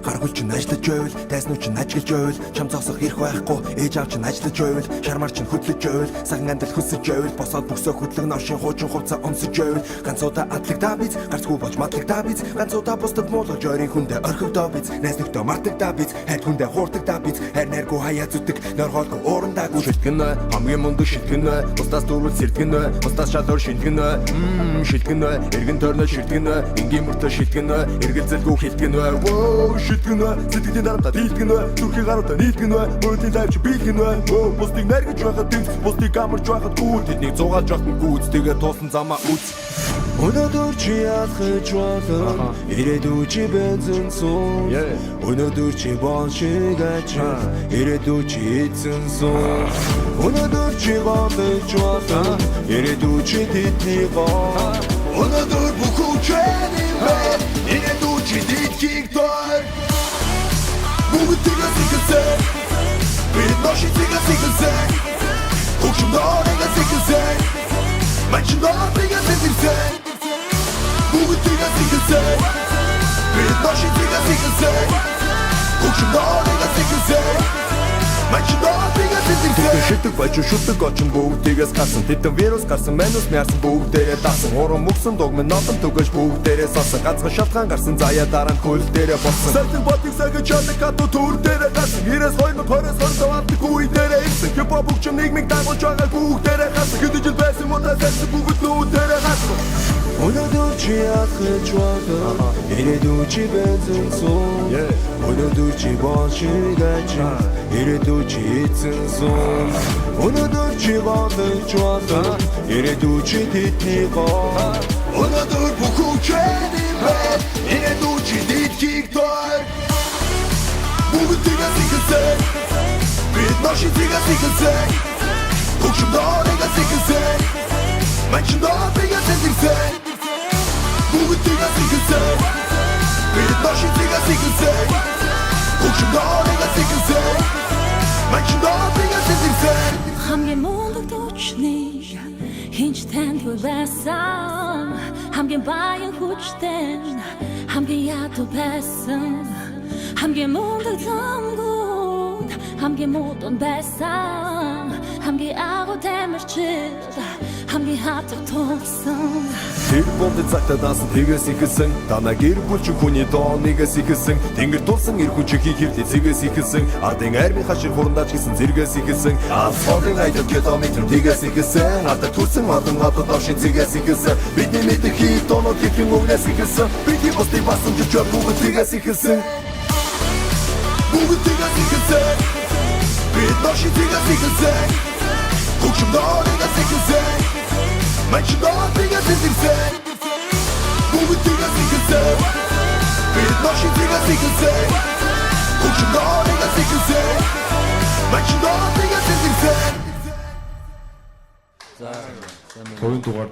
Гаргуул чинь ажиллаж байвал, дайснуу чинь ажиглаж байвал, чам зогсох ирэх байхгүй, ээж аав чинь ажиллаж байвал, шармар чинь хөдлөж байвал, саган андал хүсэж байвал, босоод бөксөө хөдлөн навшин хуучин хувцас онцож байвал, ганцуудаа адлагдаа биз, гарцгүй болж матлагдаа биз, ганцуудаа бусдад муулж ойрын хүндээ орхигдоо биз, найз нөхдөө мартагдаа биз, хайр хүндээ хуурдагдаа биз, хайр найргүй хаяа зүтг, норхоолгүй уурандаагүй шилтгэнэ, хамгийн мундаг шилтгэнэ, бусдаас дөрвөл сэртгэнэ, бусдаас шалуур шилтгэнэ, шилтгэнэ, эргэн тойрноо шилтгэнэ, энгийн мөртөө шилтгэнэ, эргэлзэлгүй хилтгэнэ, шилтгэнэ, сэтгэлийн дарамтаа дийлтгэнэ, зүрхийн гаруудаа нийлтгэнэ, мөрөдлийн тайвч биелтгэнэ, бусдыг наргиж байхад дэмс, бусдыг амарч байхад гүйл, тэднийг зугаалж явах гүйц, тэгээ туусан замаа үз. Өнөөдөр чи яахж байна? Ирээдүй чи бензин суу. Өнөөдөр чи болшиг аж. Ирээдүй чи эзэн суу. Өнөөдөр чи бодож байна. Ирээдүй чи тэдний гоо. Өнөөдөр бүх үчэний мэн. Ирээдүй чи тэдгийг дор. Бүгдийг зигэсэн. Бид ноши зигэсэн. Хөгшин дорыг зигэсэн. Мачноо зигэсэн. Бүгдийг зигэсэн. Бид ноши зигэсэн. Хөгшин дорыг зигэсэн. Мачноо зигэсэн. Шидэг байж шүтдэг очин бүгдээс гарсан. Тэдэн вирус гарсан, манус мяарсан бүгдээрээ даасан. Уран мөксөн догмын нотон түгэж бүгдээрээ сасан. Ганцхан шалтгаан гарсан заяа дараа нь хөл дээрээ болсон. Сайтын ботыг сагж чаддаг хатуу түр дээрээ гарсан. 92-20 авдаг үе дээрээ ирсэн. Хипхоп бүгчм нийгмийг дагуулж байгаа бүгдээрээ гарсан. Хэдэн жил байсан модаа сайсан бүгд нүүдээрээ гарсан. Өнөөдөр чи яахж байна? Ирээдүй чи бензин суу. Өнөөдөр чи болшиг аж. Ирээдүй чи эзэн суу. Өнөөдөр чи бодож байна. Ирээдүй чи тэдний гоо. Өнөөдөр бүх үчэний мэн. Ирээдүй чи тэдгийг дор. Бүгдийг зигэсэн. Бид ноши зигэсэн. Хөгшин дорыг зигэсэн. Мачноо зигэсэн. Бүгдийг зигэсэн. Бид ноши зигэсэн. Хөгшин дорыг зигэсэн. Мачноо зигэсэн. Хамгийн мундаг тучны хинч таньгүй байсан. Хамгийн баян хүчтэй хамгийн ядуу байсан. Хамгийн мундаг замгууд хамгийн модон байсан. Хамгийн агуу тамирчид хамгийн хатаг тулсан. Тэр бонд цагтаа даасан тэгээс ихэсэн. Танаа гэр бүл чи хүний доонигээс ихэсэн. Тэнгэр тулсан эр хүн чихийг хөвлөж зэгээс ихэсэн. Ардын армийн хашир хурандаач гисэн зэрэгээс ихэсэн. Асфалтын айдал километр тэгээс ихэсэн. Ардаа төрсэн модон хатад оршин зэгээс ихэсэн. Бидний мэдэх хит донод хэхэн өгнөөс ихэсэн. Бидний босдыг басан жиж бүгд тэгээс ихэсэн. Бүгд тэгээс ихэсэн. Бид ноши тэгээс ихэсэн. Хөгшин дорыг зигэсэн. Мачноо зигэсэн. Бүгдийг зигэсэн. Бид ноши зигэсэн. Хөгшин дорыг зигэсэн. Мачноо зигэсэн. За. 2 дугаар